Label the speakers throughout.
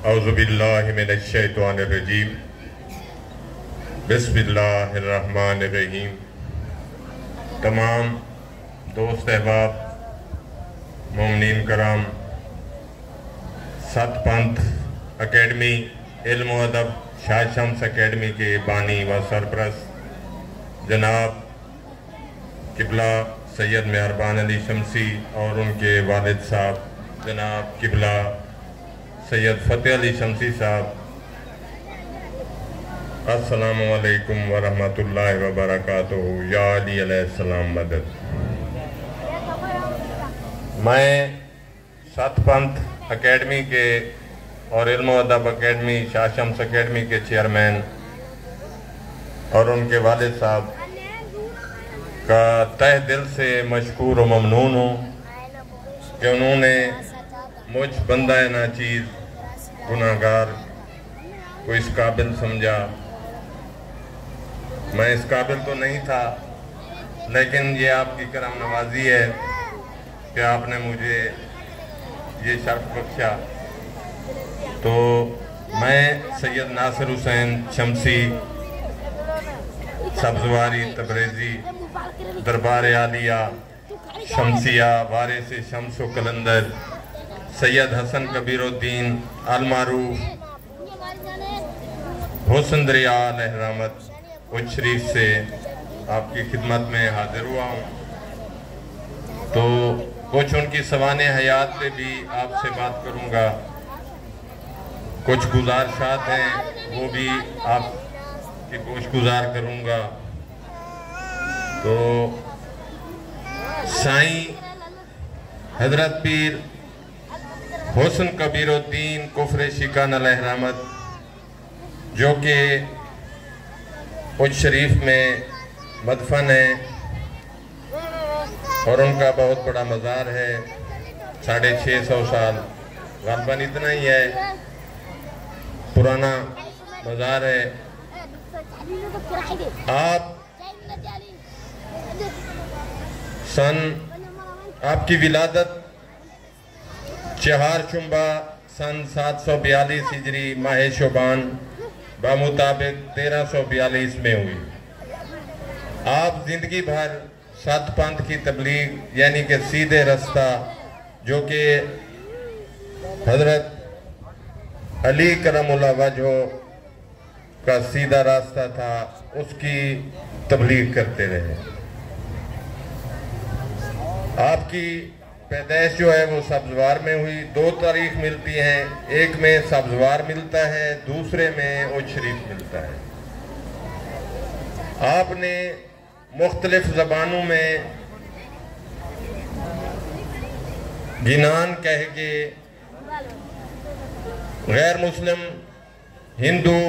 Speaker 1: اعوذ باللہ من الشیطان الرجیم بسم اللہ الرحمن الرحیم۔ تمام دوست احباب، مومنین کرام، ست پنتھ اکیڈمی علم و ادب شاہ شمس اکیڈمی کے بانی و سرپرست جناب قبلہ سید مہربان علی شمسی اور ان کے والد صاحب جناب قبلہ سید فتح علی شمسی صاحب، السلام علیکم ورحمۃ اللہ وبرکاتہ۔ یا علی علیہ السلام مدد۔ میں ست پنتھ اکیڈمی کے اور علم و ادب اکیڈمی شاہ شمس اکیڈمی کے چیئرمین اور ان کے والد صاحب کا تہ دل سے مشکور و ممنون ہوں کہ انہوں نے مجھ بندہ ناچیز گناہگار کو اس قابل سمجھا۔ میں اس قابل تو نہیں تھا، لیکن یہ آپ کی کرم نوازی ہے کہ آپ نے مجھے یہ شرف بخشا۔ تو میں سید ناصر حسین شمسی، سبزواری تبریزی، دربار عالیہ شمسیہ، وارث شمس و قلندر، سید حسن کبیر الدین المعروف حسن دریا لہرامت اچھ شریف سے آپ کی خدمت میں حاضر ہوا ہوں۔ تو کچھ ان کی سوانح حیات پہ بھی آپ سے بات کروں گا، کچھ گزارشات ہیں وہ بھی آپ کی گوش گزار کروں گا۔ تو سائیں حضرت پیر حسن کبیر الدین کفر شکان علیہ رحمت، جو کہ اچھ شریف میں مدفن ہے اور ان کا بہت بڑا مزار ہے، 650 سال، غالباً اتنا ہی ہے، پرانا مزار ہے۔ آپ کی ولادت 4 شنبہ سن 742 ہجری ماہ شعبان بمطابق 1342 میں ہوئی۔ آپ زندگی بھر ست پنتھ کی تبلیغ یعنی کہ سیدھے رستہ، جو کہ حضرت علی کرم اللہ وجہ کا سیدھا راستہ تھا، اس کی تبلیغ کرتے رہے۔ آپ کی پیدائش جو ہے وہ سبزوار میں ہوئی۔ 2 تاریخ ملتی ہیں، ایک میں سبزوار ملتا ہے، دوسرے میں اچھ شریف ملتا ہے۔ آپ نے مختلف زبانوں میں گنان کہہ کے غیر مسلم، ہندو،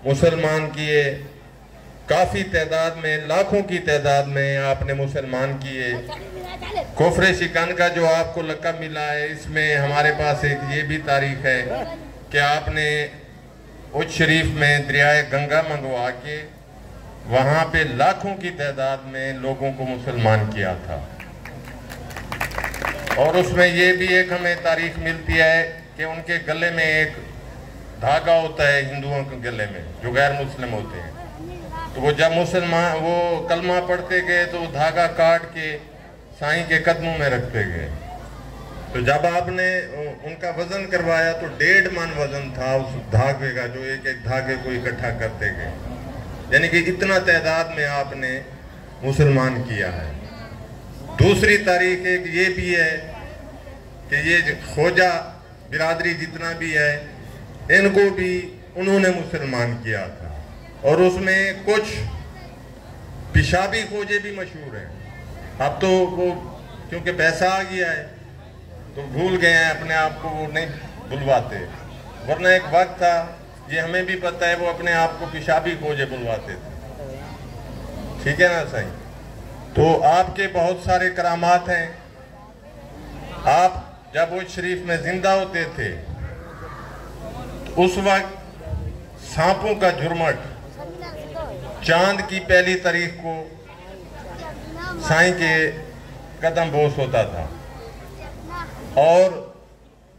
Speaker 1: مسلمان کیے، کافی تعداد میں، لاکھوں کی تعداد میں آپ نے مسلمان کیے۔ کفر شکن کا جو آپ کو لقب ملا ہے، اس میں ہمارے پاس ایک یہ بھی تاریخ ہے کہ آپ نے اچھ شریف میں دریائے گنگا منگوا کے وہاں پہ لاکھوں کی تعداد میں لوگوں کو مسلمان کیا تھا۔ اور اس میں یہ بھی ایک ہمیں تاریخ ملتی ہے کہ ان کے گلے میں ایک دھاگا ہوتا ہے ہندوؤں کے گلے میں، جو غیر مسلم ہوتے ہیں، تو وہ جب مسلمان وہ کلمہ پڑھتے گئے تو دھاگا کاٹ کے سائیں کے قدموں میں رکھتے گئے۔ تو جب آپ نے ان کا وزن کروایا تو 1.5 من وزن تھا اس دھاگے کا، جو ایک ایک دھاگے کو اکٹھا کرتے گئے، یعنی کہ اتنا تعداد میں آپ نے مسلمان کیا ہے۔ دوسری تاریخ ایک یہ بھی ہے کہ یہ خوجہ برادری جتنا بھی ہے، ان کو بھی انہوں نے مسلمان کیا تھا، اور اس میں کچھ پیشابی خوجے بھی مشہور ہیں۔ اب تو وہ کیونکہ پیسہ آ گیا ہے تو بھول گئے ہیں اپنے آپ کو، وہ نہیں بلواتے، ورنہ ایک وقت تھا، یہ ہمیں بھی پتہ ہے، وہ اپنے آپ کو پیشابی خوجے بلواتے تھے۔ ٹھیک ہے نا صحیح؟ تو آپ کے بہت سارے کرامات ہیں۔ آپ جب اچھ شریف میں زندہ ہوتے تھے، اس وقت سانپوں کا جھرمٹ چاند کی پہلی تاریخ کو سائیں کے قدم بوس ہوتا تھا، اور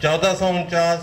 Speaker 1: 1449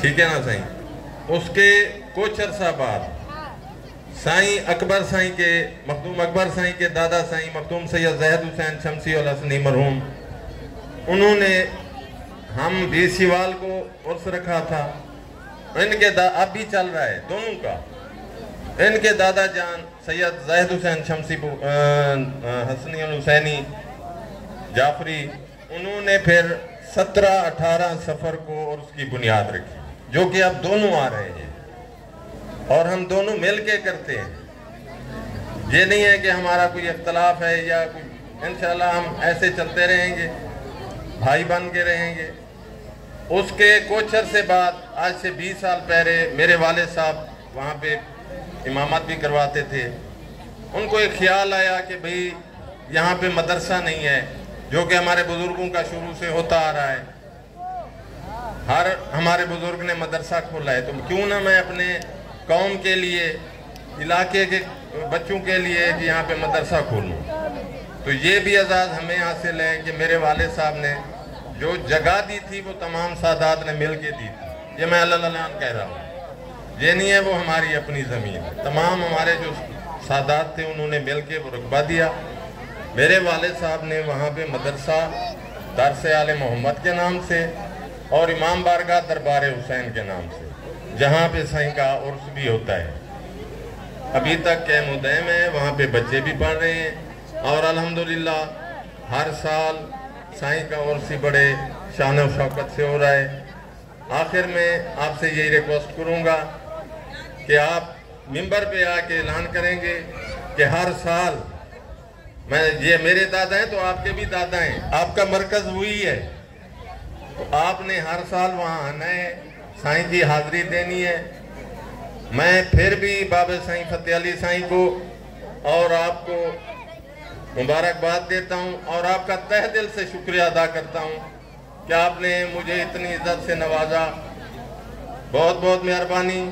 Speaker 1: ٹھیک ہے نا سائیں؟ اس کے کچھ عرصہ بعد سائیں اکبر سائیں کے مخدوم اکبر سائیں کے دادا سائیں مخدوم سید زہد حسین شمسی الحسنی مرحوم، انہوں نے ہم 20 شوال کو عرس رکھا تھا. ان کے اب بھی چل رہا ہے دونوں کا. ان کے دادا جان سید زہد حسین شمسی حسنی الحسینی جعفری، انہوں نے پھر 17-18 سفر کو اور اس کی بنیاد رکھی، جو کہ اب دونوں آ رہے ہیں اور ہم دونوں مل کے کرتے ہیں. یہ نہیں ہے کہ ہمارا کوئی اختلاف ہے یا کوئی، انشاءاللہ ہم ایسے چلتے رہیں گے، بھائی بن کے رہیں گے. اس کے کچھ عرصے بعد، آج سے 20 سال پہلے، میرے والد صاحب وہاں پہ امامت بھی کرواتے تھے. ان کو ایک خیال آیا کہ بھئی یہاں پہ مدرسہ نہیں ہے، جو کہ ہمارے بزرگوں کا شروع سے ہوتا آ رہا ہے. ہر ہمارے بزرگ نے مدرسہ کھولا ہے، تو کیوں نہ میں اپنے قوم کے لیے، علاقے کے بچوں کے لیے کہ یہاں پہ مدرسہ کھولوں. تو یہ بھی اعزاز ہمیں حاصل ہے کہ میرے والد صاحب نے جو جگہ دی تھی وہ تمام سادات نے مل کے دی تھی. یہ میں اللہ کہہ رہا ہوں، یہ نہیں ہے وہ ہماری اپنی زمین ہے. تمام ہمارے جو سادات تھے انہوں نے مل کے وہ رقبہ دیا. میرے والد صاحب نے وہاں پہ مدرسہ درس آل محمد کے نام سے اور امام بارگاہ دربار حسین کے نام سے، جہاں پہ سائیں کا عرس بھی ہوتا ہے. ابھی تک قائم و دائم ہے، وہاں پہ بچے بھی پڑھ رہے ہیں اور الحمدللہ ہر سال سائیں کا عرس بڑے شان و شوکت سے ہو رہا ہے. آخر میں آپ سے یہی ریکویسٹ کروں گا کہ آپ منبر پہ آ کے اعلان کریں گے کہ ہر سال، یہ میرے دادا ہیں تو آپ کے بھی دادا ہیں، آپ کا مرکز وہی ہے، تو آپ نے ہر سال وہاں آنا ہے، سائیں کی حاضری دینی ہے. میں پھر بھی بابا سائیں فتح علی سائیں کو اور آپ کو مبارکباد دیتا ہوں اور آپ کا تہ دل سے شکریہ ادا کرتا ہوں کہ آپ نے مجھے اتنی عزت سے نوازا. بہت بہت مہربانی.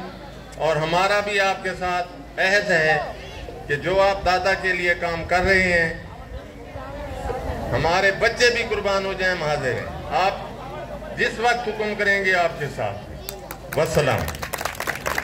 Speaker 1: اور ہمارا بھی آپ کے ساتھ عہد ہے کہ جو آپ دادا کے لیے کام کر رہے ہیں، ہمارے بچے بھی قربان ہو جائیں، ہم حاضر ہیں. آپ جس وقت حکم کریں گے آپ کے ساتھ. والسلام.